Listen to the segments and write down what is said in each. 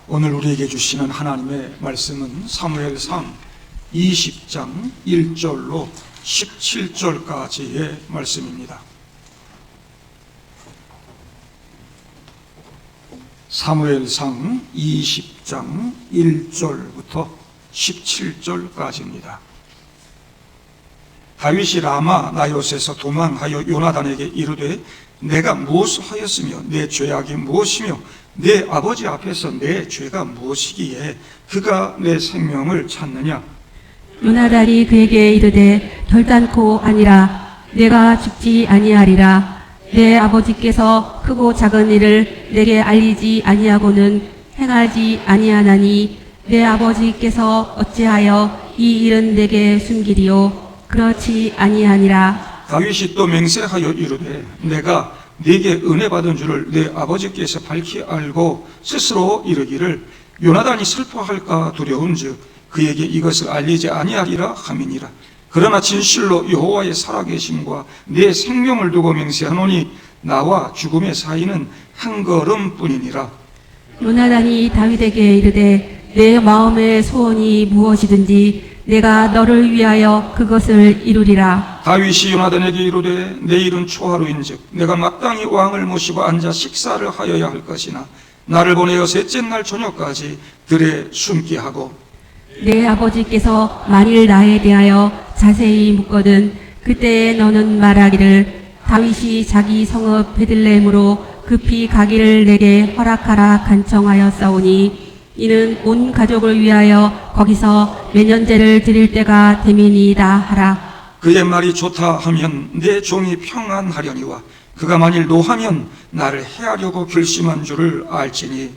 오늘 우리에게 주시는 하나님의 말씀은 사무엘상 20장 1절로 17절까지의 말씀입니다. 사무엘상 20장 1절부터 17절까지입니다. 다윗이 라마 나요스에서 도망하여 요나단에게 이르되 내가 무엇을 하였으며 내 죄악이 무엇이며 내 아버지 앞에서 내 죄가 무엇이기에 그가 내 생명을 찾느냐. 요나단이 그에게 이르되 결단코 아니라 내가 죽지 아니하리라. 내 아버지께서 크고 작은 일을 내게 알리지 아니하고는 행하지 아니하나니 내 아버지께서 어찌하여 이 일은 내게 숨기리요. 그렇지 아니하니라. 다윗이 또 맹세하여 이르되 내가 네게 은혜 받은 줄을 내 아버지께서 밝히 알고 스스로 이르기를 요나단이 슬퍼할까 두려운즉 그에게 이것을 알리지 아니하리라 함이니라. 그러나 진실로 여호와의 살아계심과 내 생명을 두고 맹세하노니 나와 죽음의 사이는 한 걸음뿐이니라. 요나단이 다윗에게 이르되 내 마음의 소원이 무엇이든지 내가 너를 위하여 그것을 이루리라. 다윗이 요나단에게 이르되 내일은 초하루인즉 내가 마땅히 왕을 모시고 앉아 식사를 하여야 할 것이나 나를 보내어 셋째 날 저녁까지 들에 숨게 하고 내 아버지께서 만일 나에 대하여 자세히 묻거든 그때에 너는 말하기를 다윗이 자기 성읍 베들레헴으로 급히 가기를 내게 허락하라 간청하였사오니 이는 온 가족을 위하여 거기서 매년제를 드릴 때가 되민이다 하라. 그의 말이 좋다 하면 내 종이 평안하려니와 그가 만일 노하면 나를 해하려고 결심한 줄을 알지니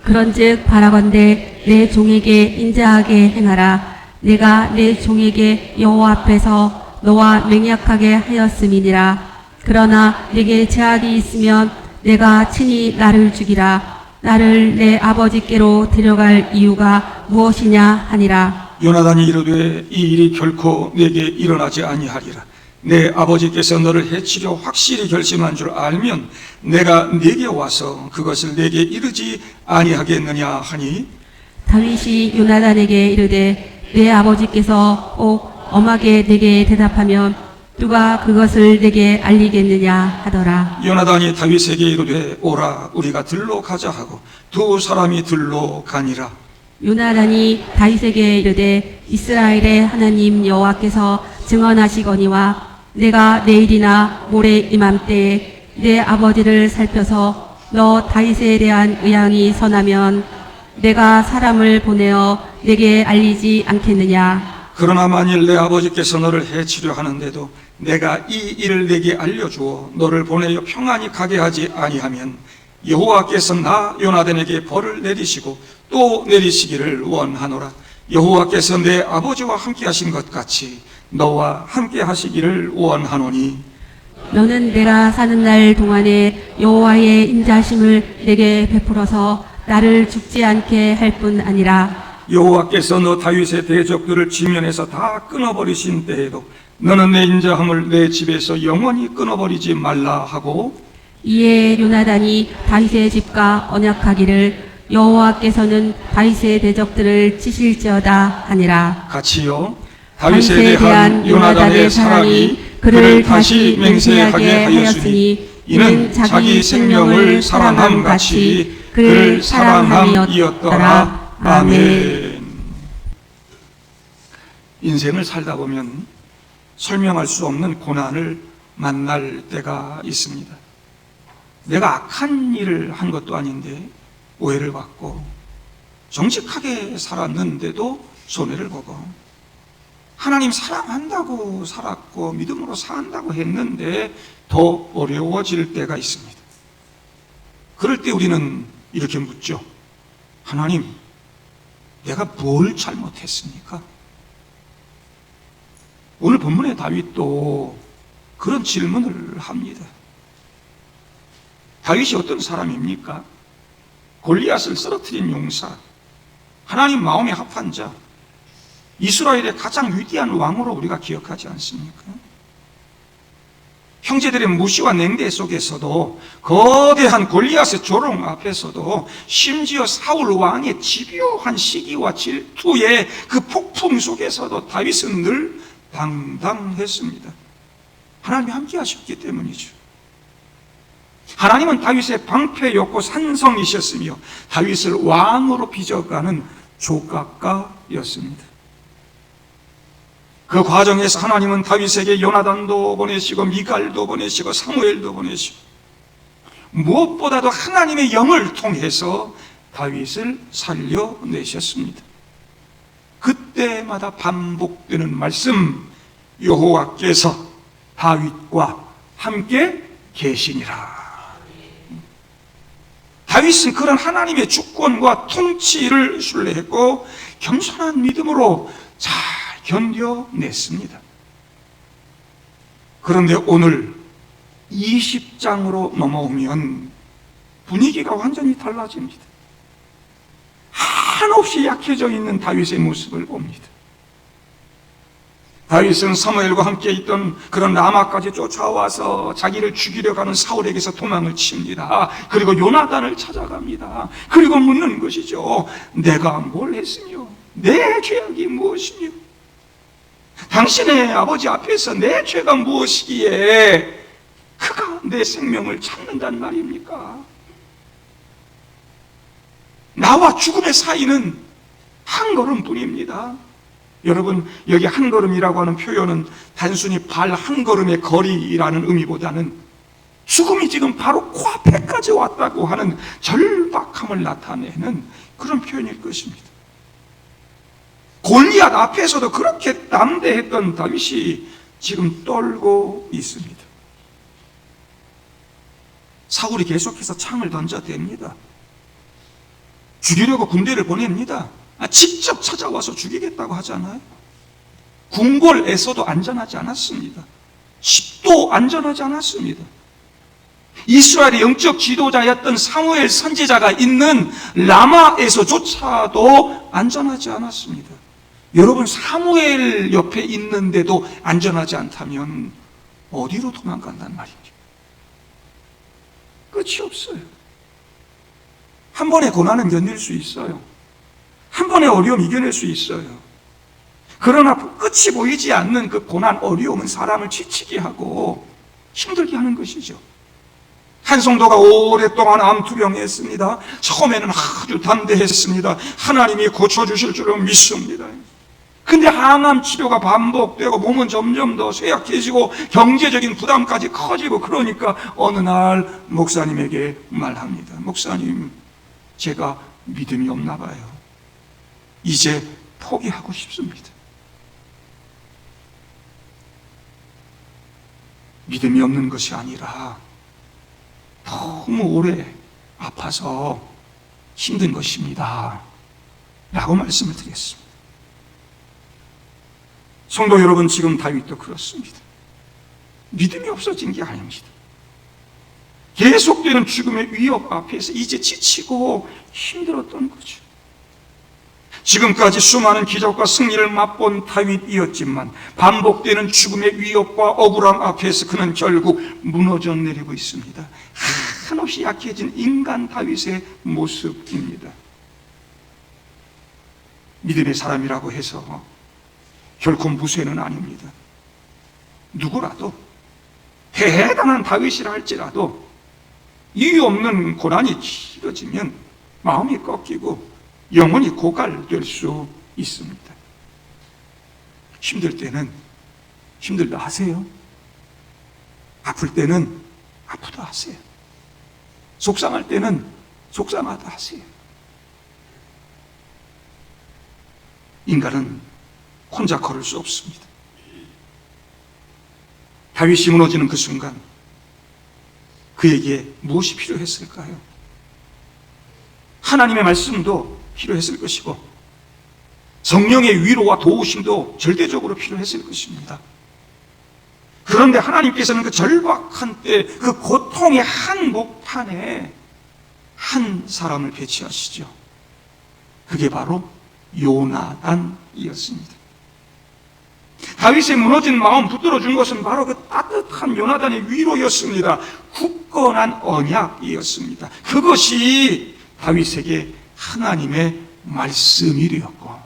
그런즉 바라건대 내 종에게 인자하게 행하라. 내가 내 종에게 여호와 앞에서 너와 맹약하게 하였음이니라. 그러나 내게 제약이 있으면 내가 친히 나를 죽이라. 나를 내 아버지께로 데려갈 이유가 무엇이냐 하니라. 요나단이 이르되 이 일이 결코 내게 일어나지 아니하리라. 내 아버지께서 너를 해치려 확실히 결심한 줄 알면 내가 네게 와서 그것을 내게 이르지 아니하겠느냐 하니 다윗이 요나단에게 이르되 내 아버지께서 엄하게 내게 대답하면 누가 그것을 내게 알리겠느냐 하더라. 요나단이 다윗에게 이르되 오라 우리가 들로 가자 하고 두 사람이 들로 가니라. 요나단이 다윗에게 이르되 이스라엘의 하나님 여호와께서 증언하시거니와 내가 내일이나 모레 이맘때에 내 아버지를 살펴서 너 다윗에 대한 의향이 선하면 내가 사람을 보내어 내게 알리지 않겠느냐. 그러나 만일 내 아버지께서 너를 해치려 하는데도 내가 이 일을 내게 알려주어 너를 보내어 평안히 가게 하지 아니하면 여호와께서 나 요나단에게 벌을 내리시고 또 내리시기를 원하노라. 여호와께서 내 아버지와 함께 하신 것 같이 너와 함께 하시기를 원하노니 너는 내가 사는 날 동안에 여호와의 인자심을 내게 베풀어서 나를 죽지 않게 할 뿐 아니라 여호와께서 너 다윗의 대적들을 지면에서 다 끊어버리신 때에도 너는 내 인자함을 내 집에서 영원히 끊어버리지 말라 하고 이에 요나단이 다윗의 집과 언약하기를 여호와께서는 다윗의 대적들을 치실지어다 하니라. 같이요. 다윗에 대한 요나단의 사랑이 그를 다시 맹세하게 하였으니 이는 자기 생명을 사랑함 같이 그를 사랑함이었더라. 아멘. 인생을 살다 보면 설명할 수 없는 고난을 만날 때가 있습니다. 내가 악한 일을 한 것도 아닌데 오해를 받고 정직하게 살았는데도 손해를 보고 하나님 사랑한다고 살았고 믿음으로 산다고 했는데 더 어려워질 때가 있습니다. 그럴 때 우리는 이렇게 묻죠. 하나님, 내가 뭘 잘못했습니까? 오늘 본문의 다윗도 그런 질문을 합니다. 다윗이 어떤 사람입니까? 골리앗을 쓰러뜨린 용사, 하나님 마음에 합한 자, 이스라엘의 가장 위대한 왕으로 우리가 기억하지 않습니까? 형제들의 무시와 냉대 속에서도, 거대한 골리앗의 조롱 앞에서도, 심지어 사울 왕의 집요한 시기와 질투의 그 폭풍 속에서도 다윗은 늘 당당했습니다. 하나님이 함께 하셨기 때문이죠. 하나님은 다윗의 방패였고 산성이셨으며 다윗을 왕으로 빚어가는 조각가였습니다. 그 과정에서 하나님은 다윗에게 요나단도 보내시고 미갈도 보내시고 사무엘도 보내시고 무엇보다도 하나님의 영을 통해서 다윗을 살려내셨습니다. 그때마다 반복되는 말씀, 여호와께서 다윗과 함께 계시니라. 다윗은 그런 하나님의 주권과 통치를 신뢰했고 겸손한 믿음으로 잘 견뎌냈습니다. 그런데 오늘 20장으로 넘어오면 분위기가 완전히 달라집니다. 한없이 약해져 있는 다윗의 모습을 봅니다. 다윗은 사무엘과 함께 있던 그런 라마까지 쫓아와서 자기를 죽이려 가는 사울에게서 도망을 칩니다. 그리고 요나단을 찾아갑니다. 그리고 묻는 것이죠. 내가 뭘 했으며 내 죄악이 무엇이며 당신의 아버지 앞에서 내 죄가 무엇이기에 그가 내 생명을 찾는단 말입니까? 나와 죽음의 사이는 한 걸음뿐입니다. 여러분, 여기 한 걸음이라고 하는 표현은 단순히 발 한 걸음의 거리라는 의미보다는 죽음이 지금 바로 코앞에까지 왔다고 하는 절박함을 나타내는 그런 표현일 것입니다. 골리앗 앞에서도 그렇게 담대했던 다윗이 지금 떨고 있습니다. 사울이 계속해서 창을 던져댑니다. 죽이려고 군대를 보냅니다. 직접 찾아와서 죽이겠다고 하잖아요. 궁궐에서도 안전하지 않았습니다. 집도 안전하지 않았습니다. 이스라엘의 영적 지도자였던 사무엘 선지자가 있는 라마에서조차도 안전하지 않았습니다. 여러분, 사무엘 옆에 있는데도 안전하지 않다면 어디로 도망간단 말입니까? 끝이 없어요. 한 번의 고난은 견딜 수 있어요. 한 번의 어려움 이겨낼 수 있어요. 그러나 끝이 보이지 않는 그 고난, 어려움은 사람을 지치게 하고 힘들게 하는 것이죠. 한 성도가 오랫동안 암투병했습니다. 처음에는 아주 담대했습니다. 하나님이 고쳐주실 줄은 믿습니다. 근데 항암 치료가 반복되고 몸은 점점 더 쇠약해지고 경제적인 부담까지 커지고 그러니까 어느 날 목사님에게 말합니다. 목사님, 제가 믿음이 없나 봐요. 이제 포기하고 싶습니다. 믿음이 없는 것이 아니라 너무 오래 아파서 힘든 것입니다. 라고 말씀을 드렸습니다. 성도 여러분, 지금 다윗도 그렇습니다. 믿음이 없어진 게 아닙니다. 계속되는 죽음의 위협 앞에서 이제 지치고 힘들었던 거죠. 지금까지 수많은 기적과 승리를 맛본 다윗이었지만 반복되는 죽음의 위협과 억울함 앞에서 그는 결국 무너져 내리고 있습니다. 한없이 약해진 인간 다윗의 모습입니다. 믿음의 사람이라고 해서 결코 무쇠는 아닙니다. 누구라도 대단한 다윗이라 할지라도 이유 없는 고난이 길어지면 마음이 꺾이고 영혼이 고갈될 수 있습니다. 힘들 때는 힘들다 하세요. 아플 때는 아프다 하세요. 속상할 때는 속상하다 하세요. 인간은 혼자 걸을 수 없습니다. 다윗이 무너지는 그 순간 그에게 무엇이 필요했을까요? 하나님의 말씀도 필요했을 것이고 성령의 위로와 도우심도 절대적으로 필요했을 것입니다. 그런데 하나님께서는 그 절박한 때 그 고통의 한복판에 한 사람을 배치하시죠. 그게 바로 요나단이었습니다. 다윗의 무너진 마음 붙들어준 것은 바로 그 따뜻한 요나단의 위로였습니다. 굳건한 언약이었습니다. 그것이 다윗에게 하나님의 말씀이 되었고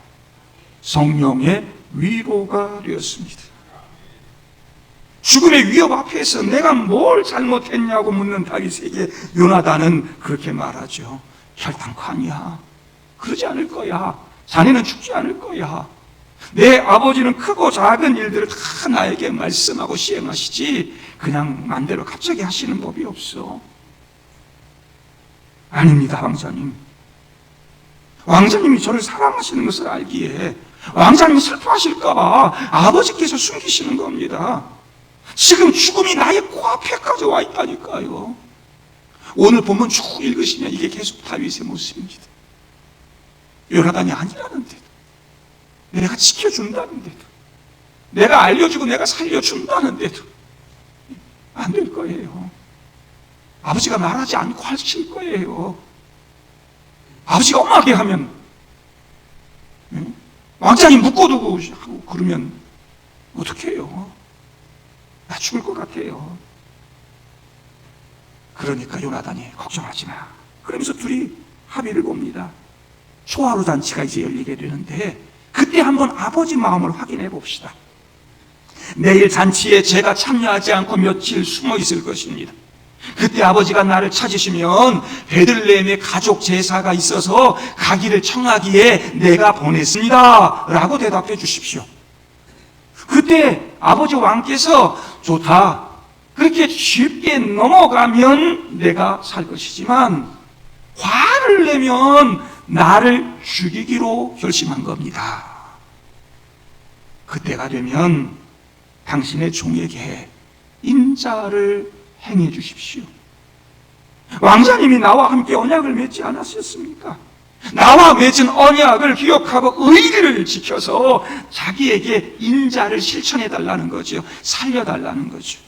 성령의 위로가 되었습니다. 죽음의 위협 앞에서 내가 뭘 잘못했냐고 묻는 다윗에게 요나단은 그렇게 말하죠. 결단코 아니야. 그러지 않을 거야. 자네는 죽지 않을 거야. 내 아버지는 크고 작은 일들을 다 나에게 말씀하고 시행하시지 그냥 맘대로 갑자기 하시는 법이 없어. 아닙니다, 왕자님. 왕자님이 저를 사랑하시는 것을 알기에 왕자님이 슬퍼하실까봐 아버지께서 숨기시는 겁니다. 지금 죽음이 나의 코앞에까지 와 있다니까요. 오늘 본문 쭉 읽으시면 이게 계속 다윗의 모습입니다. 요나단이 아니라는데도, 내가 지켜준다는데도, 내가 알려주고 내가 살려준다는데도 안 될 거예요. 아버지가 말하지 않고 하실 거예요. 아버지가 엄하게 하면, 왕자님 묶어두고 하고 그러면 어떻게 해요? 나 죽을 것 같아요. 그러니까 요나단이 걱정하지 마. 그러면서 둘이 합의를 봅니다. 초하루 잔치가 이제 열리게 되는데 그때 한번 아버지 마음을 확인해 봅시다. 내일 잔치에 제가 참여하지 않고 며칠 숨어 있을 것입니다. 그때 아버지가 나를 찾으시면 베들레헴에 가족 제사가 있어서 가기를 청하기에 내가 보냈습니다 라고 대답해 주십시오. 그때 아버지 왕께서 좋다, 그렇게 쉽게 넘어가면 내가 살 것이지만 화를 내면 나를 죽이기로 결심한 겁니다. 그때가 되면 당신의 종에게 인자를 행해 주십시오. 왕자님이 나와 함께 언약을 맺지 않았었습니까? 나와 맺은 언약을 기억하고 의리를 지켜서 자기에게 인자를 실천해 달라는 거죠. 살려달라는 거죠.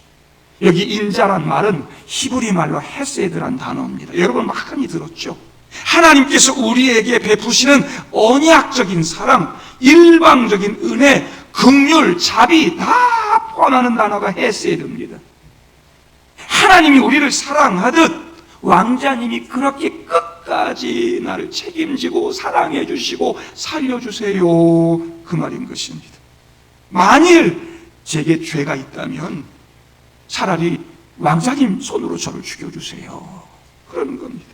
여기 인자란 말은 히브리 말로 헤세드란 단어입니다. 여러분 많이 들었죠? 하나님께서 우리에게 베푸시는 언약적인 사랑, 일방적인 은혜, 긍휼, 자비 다 포함하는 단어가 헤세드입니다. 하나님이 우리를 사랑하듯 왕자님이 그렇게 끝까지 나를 책임지고 사랑해 주시고 살려주세요, 그 말인 것입니다. 만일 제게 죄가 있다면 차라리 왕자님 손으로 저를 죽여주세요, 그러는 겁니다.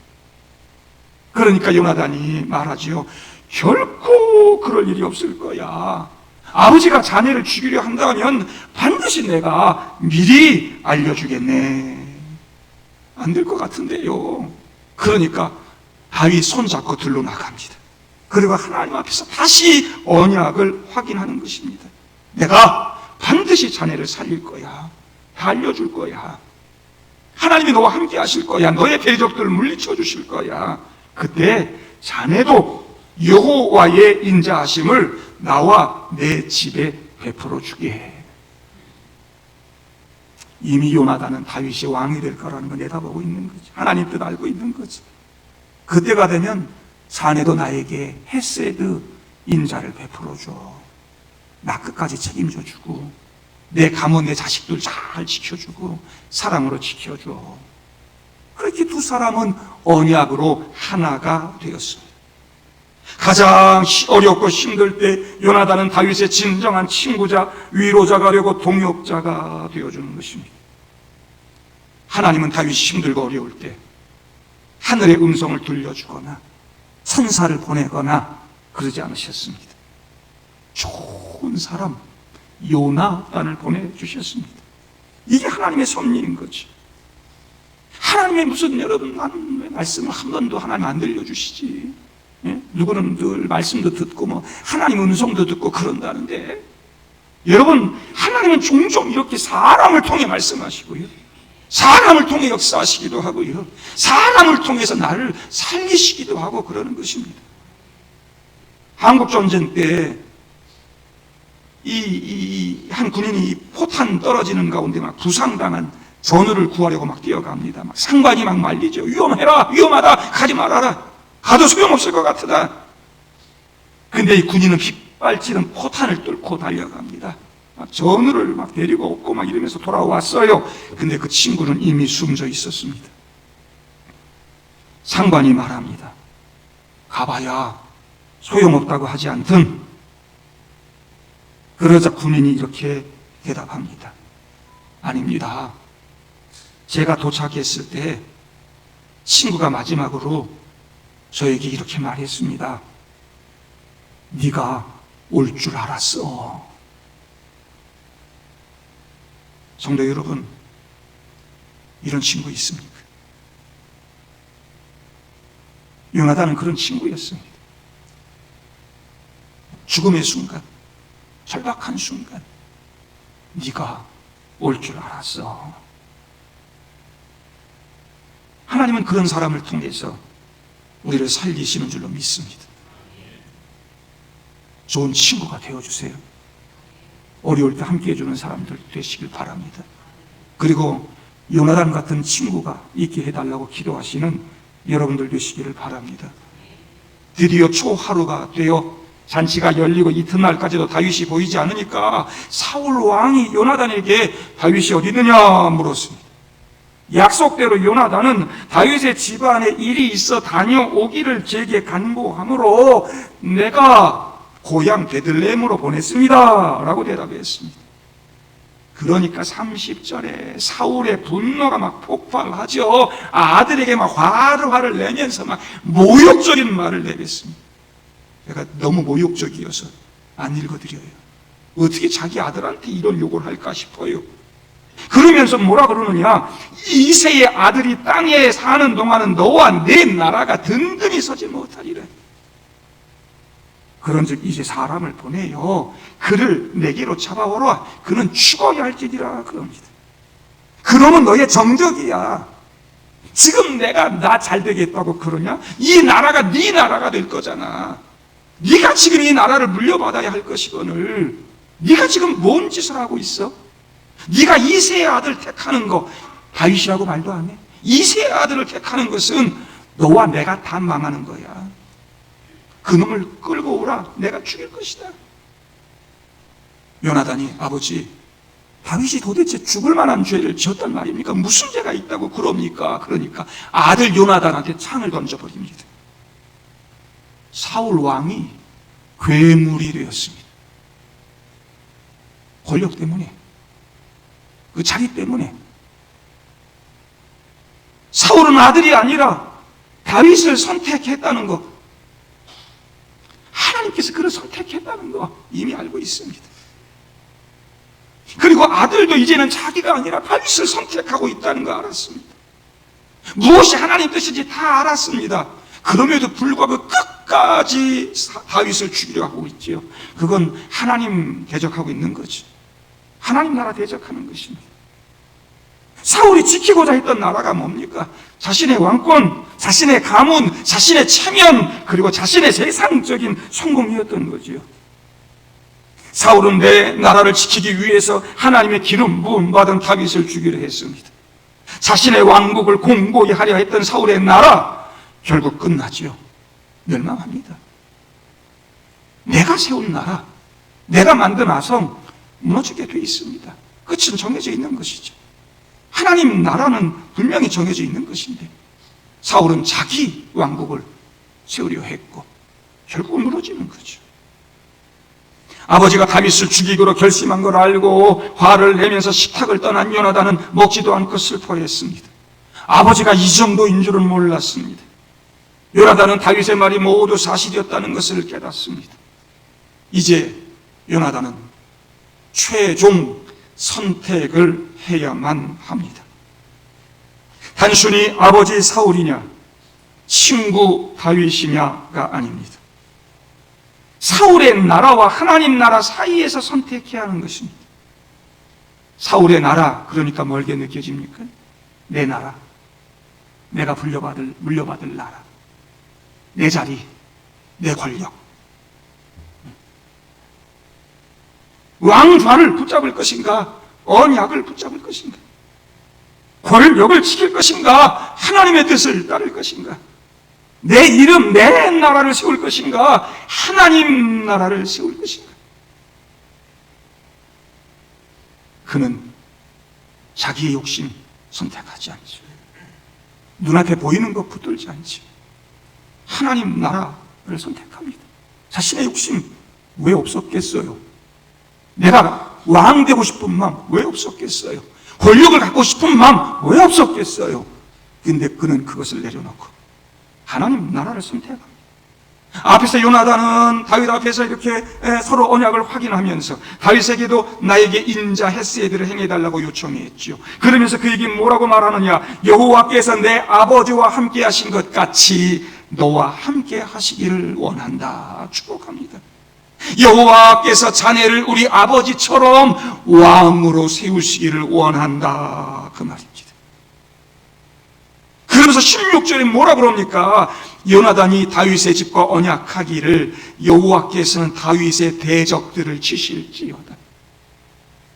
그러니까 요나단이 말하지요. 결코 그럴 일이 없을 거야. 아버지가 자네를 죽이려 한다면 반드시 내가 미리 알려주겠네. 안 될 것 같은데요. 그러니까 다윗 손잡고 들로 나갑니다. 그리고 하나님 앞에서 다시 언약을 확인하는 것입니다. 내가 반드시 자네를 살릴 거야. 다 알려줄 거야. 하나님이 너와 함께 하실 거야. 너의 대적들을 물리쳐 주실 거야. 그때 자네도 여호와의 인자하심을 나와 내 집에 베풀어 주게. 이미 요나단은 다윗이 왕이 될 거라는 걸 내다보고 있는 거지. 하나님 뜻 알고 있는 거지. 그때가 되면 자네도 나에게 헤세드 인자를 베풀어 줘. 나 끝까지 책임져 주고 내 가문 내 자식들 잘 지켜주고 사랑으로 지켜줘. 그렇게 두 사람은 언약으로 하나가 되었습니다. 가장 어렵고 힘들 때 요나단은 다윗의 진정한 친구자, 위로자가 되고 동역자가 되어주는 것입니다. 하나님은 다윗이 힘들고 어려울 때 하늘의 음성을 들려주거나 천사를 보내거나 그러지 않으셨습니다. 좋은 사람 요나단을 보내주셨습니다. 이게 하나님의 섭리인 거죠. 하나님의 무슨, 여러분, 나는 왜 말씀을 한 번도 하나님 안 들려주시지? 예? 누구는 늘 말씀도 듣고 뭐 하나님 음성도 듣고 그런다는데, 여러분, 하나님은 종종 이렇게 사람을 통해 말씀하시고요, 사람을 통해 역사하시기도 하고요, 사람을 통해서 나를 살리시기도 하고 그러는 것입니다. 한국전쟁 때 한 군인이 포탄 떨어지는 가운데 막 부상당한 전우를 구하려고 막 뛰어갑니다. 막 상관이 막 말리죠. 위험해라, 위험하다, 가지 말아라. 가도 소용없을 것 같다. 근데 이 군인은 빗발치는 포탄을 뚫고 달려갑니다. 전우를 막 데리고 없고 막 이러면서 돌아왔어요. 근데 그 친구는 이미 숨져 있었습니다. 상관이 말합니다. 가봐야 소용없다고 하지 않든. 그러자 군인이 이렇게 대답합니다. 아닙니다. 제가 도착했을 때 친구가 마지막으로 저에게 이렇게 말했습니다. 네가 올 줄 알았어. 성도 여러분, 이런 친구 있습니까? 요나단은 그런 친구였습니다. 죽음의 순간, 절박한 순간, 네가 올 줄 알았어. 하나님은 그런 사람을 통해서 우리를 살리시는 줄로 믿습니다. 좋은 친구가 되어주세요. 어려울 때 함께 해주는 사람들 되시길 바랍니다. 그리고 요나단 같은 친구가 있게 해달라고 기도하시는 여러분들 되시기를 바랍니다. 드디어 초하루가 되어 잔치가 열리고 이튿날까지도 다윗이 보이지 않으니까 사울 왕이 요나단에게 다윗이 어디 있느냐 물었습니다. 약속대로 요나단은 다윗의 집안에 일이 있어 다녀오기를 제게 간구하므로 내가 고향 베들레헴으로 보냈습니다 라고 대답했습니다. 그러니까 30절에 사울의 분노가 막 폭발하죠. 아들에게 막 화를 내면서 막 모욕적인 말을 내뱉습니다. 제가 너무 모욕적이어서 안 읽어드려요. 어떻게 자기 아들한테 이런 욕을 할까 싶어요. 그러면서 뭐라 그러느냐, 이새의 아들이 땅에 사는 동안은 너와 내 나라가 든든히 서지 못하리라. 그런즉 이제 사람을 보내요. 그를 내게로 잡아오라. 그는 죽어야 할지니라 그럽니다. 그러면 너의 정적이야. 지금 내가 나 잘 되겠다고 그러냐? 이 나라가 네 나라가 될 거잖아. 네가 지금 이 나라를 물려받아야 할 것이거늘 네가 지금 뭔 짓을 하고 있어? 네가 이새의 아들 택하는 거 다윗이라고 말도 안 해. 이새의 아들을 택하는 것은 너와 내가 다 망하는 거야. 그놈을 끌고 오라. 내가 죽일 것이다. 요나단이 아버지, 다윗이 도대체 죽을 만한 죄를 지었단 말입니까? 무슨 죄가 있다고 그럽니까? 그러니까 아들 요나단한테 창을 던져버립니다. 사울 왕이 괴물이 되었습니다. 권력 때문에, 그 자리 때문에. 사울은 아들이 아니라 다윗을 선택했다는 것, 하나님께서 그를 선택했다는 거 이미 알고 있습니다. 그리고 아들도 이제는 자기가 아니라 다윗을 선택하고 있다는 거 알았습니다. 무엇이 하나님 뜻인지 다 알았습니다. 그럼에도 불구하고 끝까지 다윗을 죽이려 하고 있지요. 그건 하나님 대적하고 있는 거지. 하나님 나라 대적하는 것입니다. 사울이 지키고자 했던 나라가 뭡니까? 자신의 왕권, 자신의 가문, 자신의 체면, 그리고 자신의 세상적인 성공이었던 거지요. 사울은 내 나라를 지키기 위해서 하나님의 기름 부음 받은 다윗을 죽이려 했습니다. 자신의 왕국을 공고히 하려 했던 사울의 나라 결국 끝나지요. 멸망합니다. 내가 세운 나라, 내가 만든 아성 무너지게 돼 있습니다. 끝은 정해져 있는 것이죠. 하나님 나라는 분명히 정해져 있는 것인데 사울은 자기 왕국을 세우려 했고 결국은 무너지는 거죠. 아버지가 다윗을 죽이기로 결심한 걸 알고 화를 내면서 식탁을 떠난 요나단은 먹지도 않고 슬퍼했습니다. 아버지가 이 정도인 줄은 몰랐습니다. 요나단은 다윗의 말이 모두 사실이었다는 것을 깨닫습니다. 이제 요나단은 최종 선택을 해야만 합니다. 단순히 아버지 사울이냐 친구 다윗이냐가 아닙니다. 사울의 나라와 하나님 나라 사이에서 선택해야 하는 것입니다. 사울의 나라, 그러니까 멀게 느껴집니까? 내 나라, 내가 물려받을 나라, 내 자리, 내 권력. 왕좌를 붙잡을 것인가? 언약을 붙잡을 것인가? 권력을 지킬 것인가? 하나님의 뜻을 따를 것인가? 내 이름, 내 나라를 세울 것인가? 하나님 나라를 세울 것인가? 그는 자기의 욕심 선택하지 않죠. 눈앞에 보이는 것 붙들지 않죠. 하나님 나라를 선택합니다. 자신의 욕심 왜 없었겠어요? 내가 왕 되고 싶은 마음 왜 없었겠어요? 권력을 갖고 싶은 마음 왜 없었겠어요? 근데 그는 그것을 내려놓고 하나님 나라를 선택합니다. 앞에서 요나단은 다윗 앞에서 이렇게 서로 언약을 확인하면서 다윗에게도 나에게 인자 헤세드를 행해달라고 요청했죠. 그러면서 그에게 뭐라고 말하느냐? 여호와께서 내 아버지와 함께 하신 것 같이 너와 함께 하시기를 원한다. 축복합니다. 여호와께서 자네를 우리 아버지처럼 왕으로 세우시기를 원한다. 그 말입니다. 그러면서 16절에 뭐라 그럽니까? 요나단이 다윗의 집과 언약하기를 여호와께서는 다윗의 대적들을 치실지어다.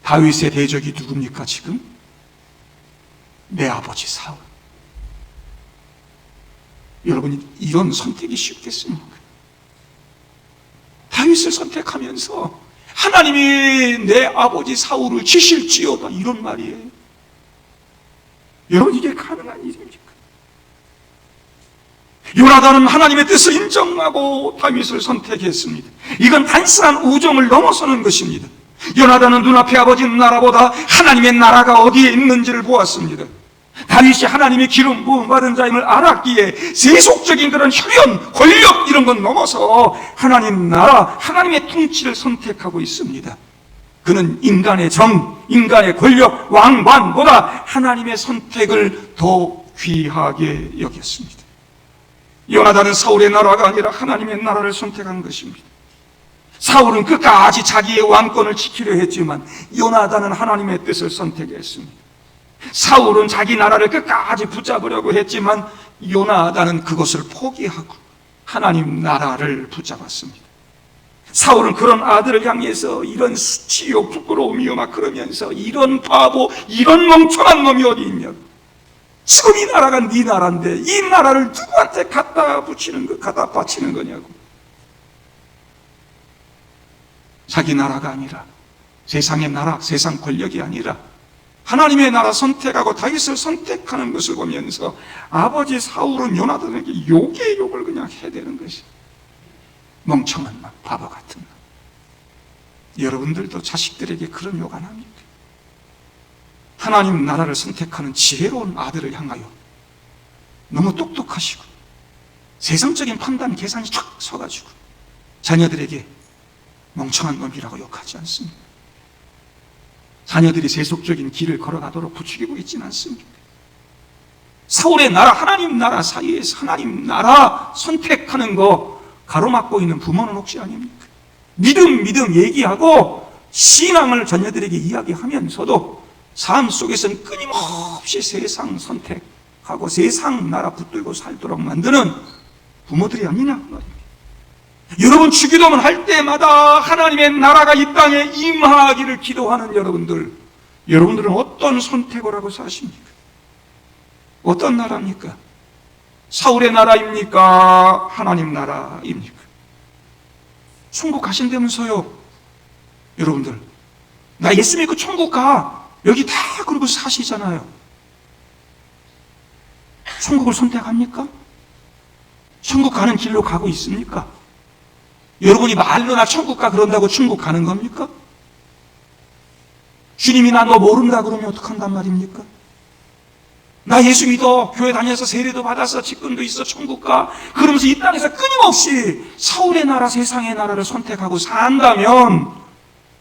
다윗의 대적이 누굽니까 지금? 내 아버지 사울. 여러분, 이런 선택이 쉽겠습니까? 다윗을 선택하면서 하나님이 내 아버지 사울을 치실지어다, 이런 말이에요. 여러분, 이게 가능한 일입니까? 요나단은 하나님의 뜻을 인정하고 다윗을 선택했습니다. 이건 단순한 우정을 넘어서는 것입니다. 요나단은 눈앞의 아버지 나라보다 하나님의 나라가 어디에 있는지를 보았습니다. 다윗이 하나님의 기름 부음 받은 자임을 알았기에 세속적인 그런 혈연, 권력 이런 건 넘어서 하나님 나라, 하나님의 통치를 선택하고 있습니다. 그는 인간의 정, 인간의 권력, 왕관보다 하나님의 선택을 더 귀하게 여겼습니다. 요나단은 사울의 나라가 아니라 하나님의 나라를 선택한 것입니다. 사울은 끝까지 자기의 왕권을 지키려 했지만 요나단은 하나님의 뜻을 선택했습니다. 사울은 자기 나라를 끝까지 붙잡으려고 했지만 요나단은 그것을 포기하고 하나님 나라를 붙잡았습니다. 사울은 그런 아들을 향해서 이런 수치요 부끄러움이요 막 그러면서 이런 바보, 이런 멍청한 놈이 어디 있냐고. 지금 이 나라가 네 나라인데 이 나라를 누구한테 갖다 바치는 거냐고. 자기 나라가 아니라 세상의 나라, 세상 권력이 아니라 하나님의 나라 선택하고 다윗을 선택하는 것을 보면서 아버지 사울은 요나단에게 욕의 욕을 그냥 해대는 것이. 멍청한 놈, 바보 같은 놈. 여러분들도 자식들에게 그런 욕 안 합니까? 하나님 나라를 선택하는 지혜로운 아들을 향하여 너무 똑똑하시고 세상적인 판단, 계산이 쫙 서가지고 자녀들에게 멍청한 놈이라고 욕하지 않습니다. 자녀들이 세속적인 길을 걸어가도록 부추기고 있지는 않습니다. 사울의 나라, 하나님 나라 사이에서 하나님 나라 선택하는 거 가로막고 있는 부모는 혹시 아닙니까? 믿음 얘기하고 신앙을 자녀들에게 이야기하면서도 삶 속에서는 끊임없이 세상 선택하고 세상 나라 붙들고 살도록 만드는 부모들이 아니냐 말입니다. 여러분, 주기도문 할 때마다 하나님의 나라가 이 땅에 임하기를 기도하는 여러분들은 어떤 선택을 하고 사십니까? 어떤 나라입니까? 사울의 나라입니까? 하나님 나라입니까? 천국 가신다면서요. 여러분들, 나 예수 믿고 천국 가. 여기 다 그러고 사시잖아요. 천국을 선택합니까? 천국 가는 길로 가고 있습니까? 여러분이 말로 나 천국 가 그런다고 천국 가는 겁니까? 주님이 나 너 모른다 그러면 어떡한단 말입니까? 나 예수 믿어, 교회 다녀서 세례도 받았어, 직분도 있어, 천국 가. 그러면서 이 땅에서 끊임없이 사울의 나라, 세상의 나라를 선택하고 산다면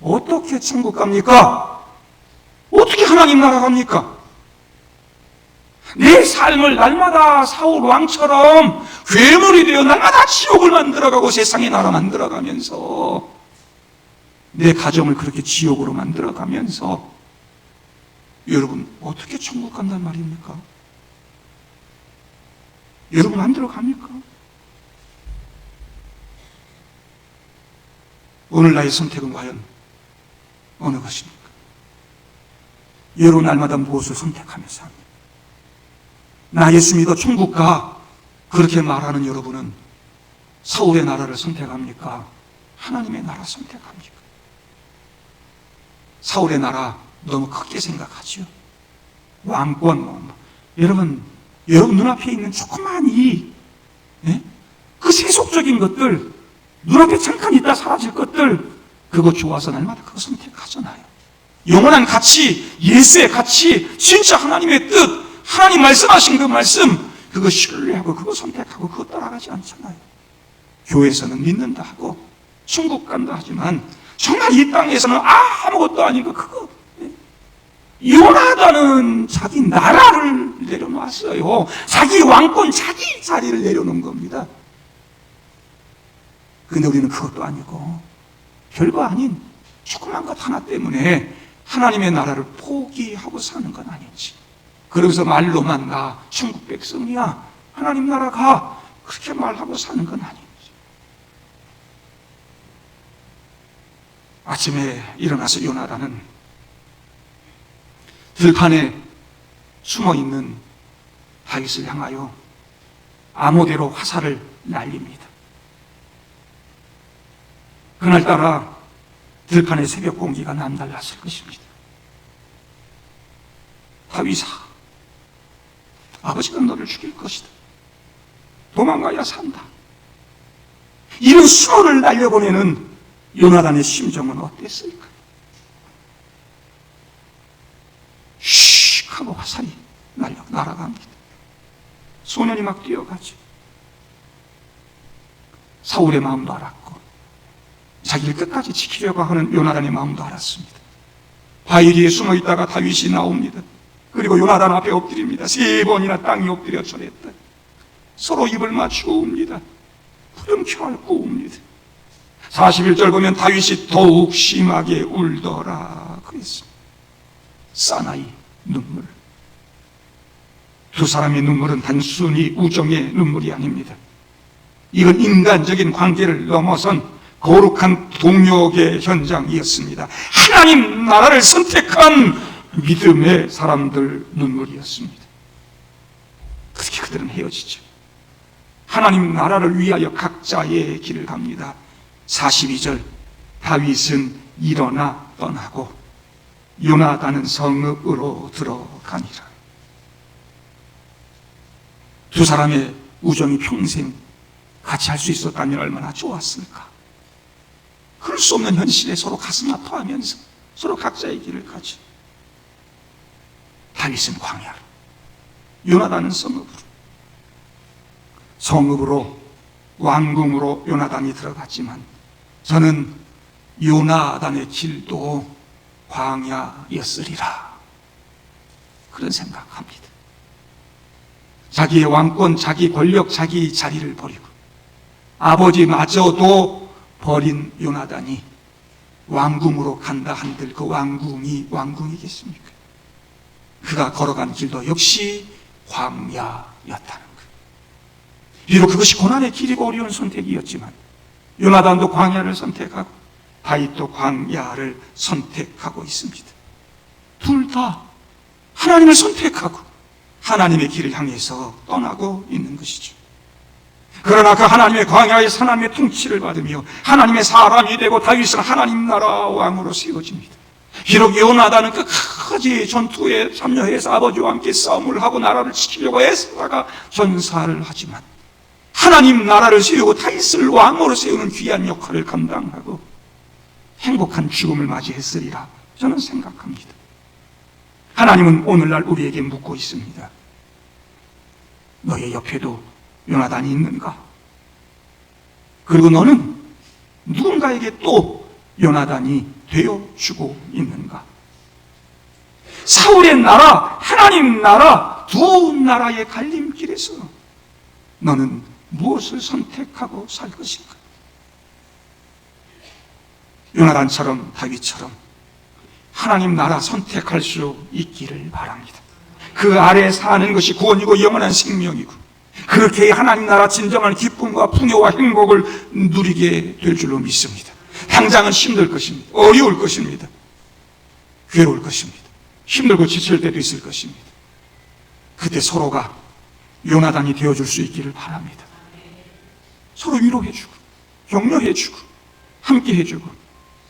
어떻게 천국 갑니까? 어떻게 하나님 나라 갑니까? 내 삶을 날마다 사울 왕처럼 괴물이 되어 날마다 지옥을 만들어가고 세상의 나라 만들어가면서 내 가정을 그렇게 지옥으로 만들어가면서 여러분 어떻게 천국 간단 말입니까? 여러분 안 들어갑니까? 오늘 나의 선택은 과연 어느 것입니까? 여러분 날마다 무엇을 선택하면서 합니다. 나 예수 믿어 천국 가 그렇게 말하는 여러분은 사울의 나라를 선택합니까? 하나님의 나라 선택합니까? 사울의 나라 너무 크게 생각하죠. 왕권, 여러분 눈앞에 있는 조그만 그 세속적인 것들, 눈앞에 잠깐 있다 사라질 것들, 그거 좋아서 날마다 그거 선택하잖아요. 영원한 가치, 예수의 가치, 진짜 하나님의 뜻, 하나님 말씀하신 그 말씀, 그거 신뢰하고 그거 선택하고 그거 따라가지 않잖아요. 교회에서는 믿는다 하고 천국 간다 하지만 정말 이 땅에서는 아무것도 아닌 거 그거. 요나단은 자기 나라를 내려놓았어요. 자기 왕권, 자기 자리를 내려놓은 겁니다. 근데 우리는 그것도 아니고 별거 아닌 조그만 것 하나 때문에 하나님의 나라를 포기하고 사는 건 아닌지, 그러면서 말로만 나 천국 백성이야, 하나님 나라 가, 그렇게 말하고 사는 건 아닌지. 아침에 일어나서 요나단은 들판에 숨어있는 다윗을 향하여 암호대로 화살을 날립니다. 그날따라 들판의 새벽 공기가 남달랐을 것입니다. 다윗아, 아버지가 너를 죽일 것이다. 도망가야 산다. 이런 수호를 날려보내는 요나단의 심정은 어땠을까? 슉 하고 화살이 날아갑니다. 소년이 막 뛰어가죠. 사울의 마음도 알았고 자기를 끝까지 지키려고 하는 요나단의 마음도 알았습니다. 바위 뒤에 숨어있다가 다윗이 나옵니다. 그리고 요나단 앞에 엎드립니다. 3번이나 땅에 엎드려 절했다. 서로 입을 맞추고 웁니다. 부둥켜 안고 웁니다. 41절 보면 다윗이 더욱 심하게 울더라 그랬습니다. 사나이 눈물. 두 사람의 눈물은 단순히 우정의 눈물이 아닙니다. 이건 인간적인 관계를 넘어선 거룩한 동역의 현장이었습니다. 하나님 나라를 선택한 믿음의 사람들 눈물이었습니다. 그렇게 그들은 헤어지죠. 하나님 나라를 위하여 각자의 길을 갑니다. 42절, 다윗은 일어나 떠나고 요나단은 성읍으로 들어가니라. 두 사람의 우정이 평생 같이 할 수 있었다면 얼마나 좋았을까. 그럴 수 없는 현실에 서로 가슴 아파하면서 서로 각자의 길을 가지. 다윗은 광야로, 요나단은 성읍으로 왕궁으로 요나단이 들어갔지만 저는 요나단의 길도 광야였으리라, 그런 생각합니다. 자기의 왕권, 자기 권력, 자기 자리를 버리고 아버지마저도 버린 요나단이 왕궁으로 간다 한들 그 왕궁이 왕궁이겠습니까? 그가 걸어간 길도 역시 광야였다는 것. 비록 그것이 고난의 길이고 어려운 선택이었지만 요나단도 광야를 선택하고 다윗도 광야를 선택하고 있습니다. 둘 다 하나님을 선택하고 하나님의 길을 향해서 떠나고 있는 것이죠. 그러나 그 하나님의 광야에서 하나님의 통치를 받으며 하나님의 사람이 되고 다윗은 하나님 나라 왕으로 세워집니다. 비록 요나단은 끝까지 전투에 참여해서 아버지와 함께 싸움을 하고 나라를 지키려고 애쓰다가 전사를 하지만 하나님 나라를 세우고 다윗을 왕으로 세우는 귀한 역할을 감당하고 행복한 죽음을 맞이했으리라 저는 생각합니다. 하나님은 오늘날 우리에게 묻고 있습니다. 너의 옆에도 요나단이 있는가? 그리고 너는 누군가에게 또 요나단이 되어주고 있는가? 사울의 나라, 하나님 나라, 두 나라의 갈림길에서 너는 무엇을 선택하고 살 것인가? 요나단처럼 다윗처럼 하나님 나라 선택할 수 있기를 바랍니다. 그 아래 사는 것이 구원이고 영원한 생명이고 그렇게 하나님 나라 진정한 기쁨과 풍요와 행복을 누리게 될 줄로 믿습니다. 당장은 힘들 것입니다. 어려울 것입니다. 괴로울 것입니다. 힘들고 지칠 때도 있을 것입니다. 그때 서로가 요나단이 되어줄 수 있기를 바랍니다. 서로 위로해주고 격려해주고 함께해주고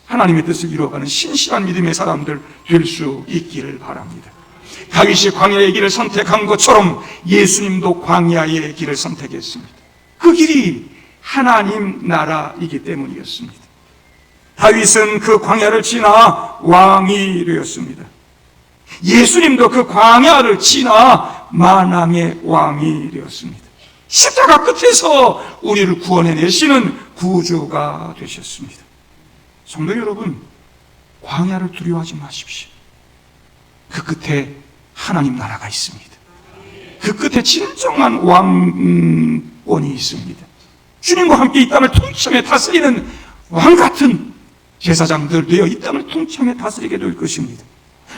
하나님의 뜻을 이루어가는 신실한 믿음의 사람들 될 수 있기를 바랍니다. 다윗이 광야의 길을 선택한 것처럼 예수님도 광야의 길을 선택했습니다. 그 길이 하나님 나라이기 때문이었습니다. 다윗은 그 광야를 지나 왕이 되었습니다. 예수님도 그 광야를 지나 만왕의 왕이 되었습니다. 십자가 끝에서 우리를 구원해내시는 구주가 되셨습니다. 성도 여러분, 광야를 두려워하지 마십시오. 그 끝에 하나님 나라가 있습니다. 그 끝에 진정한 왕권이 있습니다. 주님과 함께 이 땅을 통치하며 다스리는 왕같은 제사장들 되어 이 땅을 통치하며 다스리게 될 것입니다.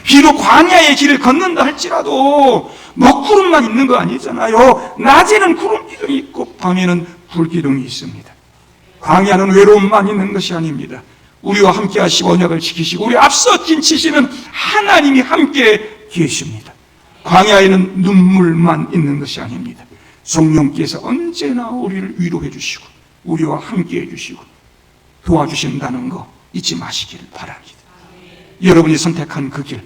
비록 광야의 길을 걷는다 할지라도 먹구름만 있는 거 아니잖아요. 낮에는 구름 기둥이 있고 밤에는 불 기둥이 있습니다. 광야는 외로움만 있는 것이 아닙니다. 우리와 함께 하시고 언약을 지키시고 우리 앞서 진치시는 하나님이 함께 계십니다. 광야에는 눈물만 있는 것이 아닙니다. 성령께서 언제나 우리를 위로해 주시고 우리와 함께 해 주시고 도와주신다는 거 잊지 마시기를 바랍니다. 여러분이 선택한 그 길,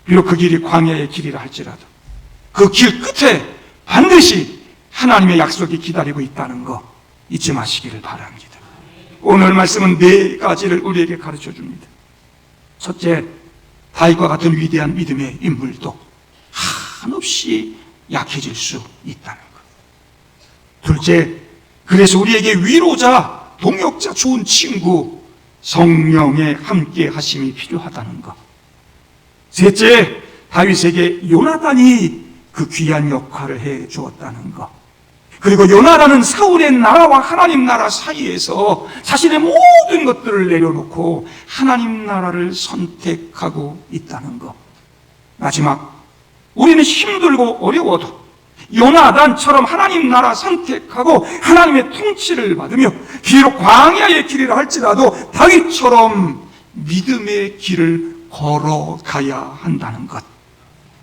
비록 그 길이 광야의 길이라 할지라도 그 길 끝에 반드시 하나님의 약속이 기다리고 있다는 거 잊지 마시기를 바랍니다. 오늘 말씀은 4가지를 우리에게 가르쳐 줍니다. 첫째, 다윗과 같은 위대한 믿음의 인물도 한없이 약해질 수 있다는 것. 둘째, 그래서 우리에게 위로자, 동역자, 좋은 친구, 성령의 함께 하심이 필요하다는 것. 셋째, 다윗에게 요나단이 그 귀한 역할을 해 주었다는 것. 그리고 요나단은 사울의 나라와 하나님 나라 사이에서 자신의 모든 것들을 내려놓고 하나님 나라를 선택하고 있다는 것. 마지막, 우리는 힘들고 어려워도 요나단처럼 하나님 나라 선택하고 하나님의 통치를 받으며 비록 광야의 길이라 할지라도 다윗처럼 믿음의 길을 걸어가야 한다는 것.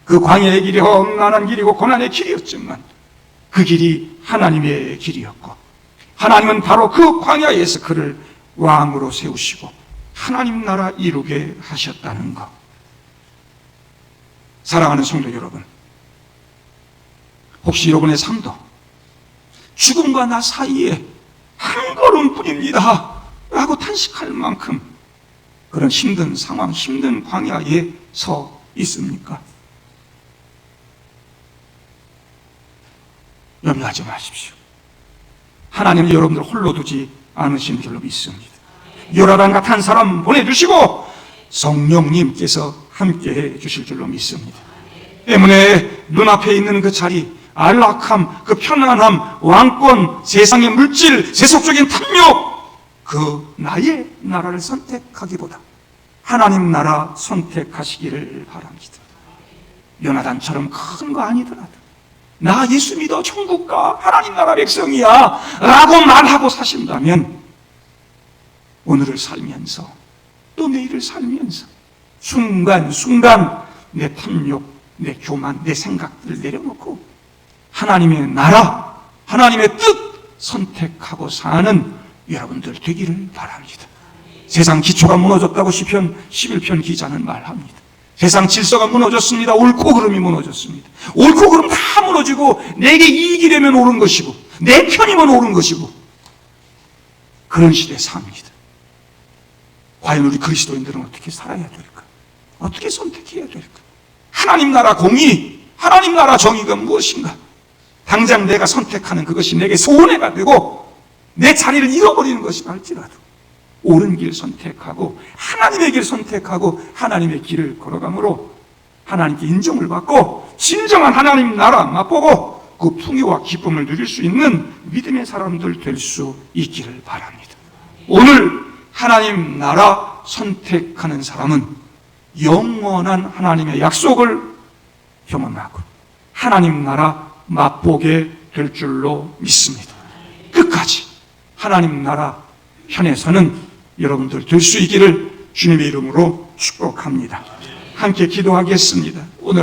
그 광야의 길이 험난한 길이고 고난의 길이었지만 그 길이 하나님의 길이었고 하나님은 바로 그 광야에서 그를 왕으로 세우시고 하나님 나라 이루게 하셨다는 것. 사랑하는 성도 여러분, 혹시 여러분의 삶도 죽음과 나 사이에 한 걸음뿐입니다 라고 탄식할 만큼 그런 힘든 상황, 힘든 광야에 서 있습니까? 염려하지 마십시오. 하나님은 여러분들 홀로 두지 않으신 줄로 믿습니다. 요나단 같은 사람 보내주시고 성령님께서 함께해 주실 줄로 믿습니다. 때문에 눈앞에 있는 그 자리, 안락함, 그 편안함, 왕권, 세상의 물질, 세속적인 탐욕, 그 나의 나라를 선택하기보다 하나님 나라 선택하시기를 바랍니다. 요나단처럼 큰 거 아니더라도 나 예수 믿어 천국 가 하나님 나라 백성이야 라고 말하고 사신다면 오늘을 살면서 또 내일을 살면서 순간순간 내 탐욕, 내 교만, 내 생각들을 내려놓고 하나님의 나라, 하나님의 뜻 선택하고 사는 여러분들 되기를 바랍니다. 세상 기초가 무너졌다고 시편 11편 기자는 말합니다. 세상 질서가 무너졌습니다. 옳고 그름이 무너졌습니다. 옳고 그름 다 무너지고 내게 이익이 되면 옳은 것이고 내 편이면 옳은 것이고 그런 시대에 삽니다. 과연 우리 그리스도인들은 어떻게 살아야 될까? 어떻게 선택해야 될까? 하나님 나라 공의, 하나님 나라 정의가 무엇인가? 당장 내가 선택하는 그것이 내게 손해가 되고 내 자리를 잃어버리는 것이 할지라도 옳은 길 선택하고 하나님의 길 선택하고 하나님의 길을 걸어감으로 하나님께 인정을 받고 진정한 하나님 나라 맛보고 그 풍요와 기쁨을 누릴 수 있는 믿음의 사람들 될 수 있기를 바랍니다. 오늘 하나님 나라 선택하는 사람은 영원한 하나님의 약속을 경험하고 하나님 나라 맛보게 될 줄로 믿습니다. 끝까지 하나님 나라 편에서는 여러분들 될 수 있기를 주님의 이름으로 축복합니다. 함께 기도하겠습니다. 오늘